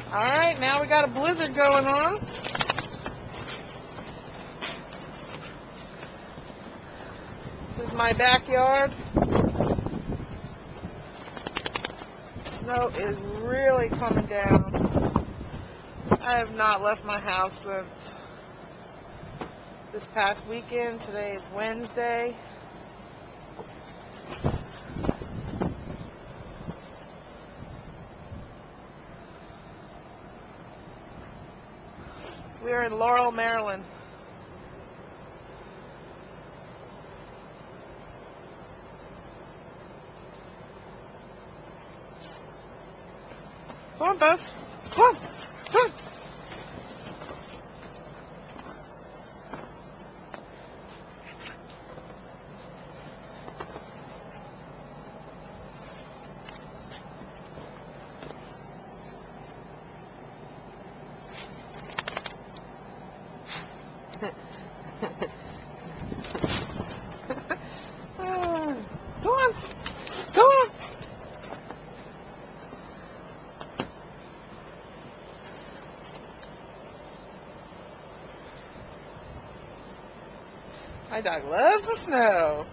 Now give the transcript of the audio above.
Alright, now we got a blizzard going on. This is my backyard. Snow is really coming down. I have not left my house since this past weekend. Today is Wednesday. We're in Laurel, Maryland. Come on, Buzz. Come on. Come on. Go on. Go on. My dog loves the snow.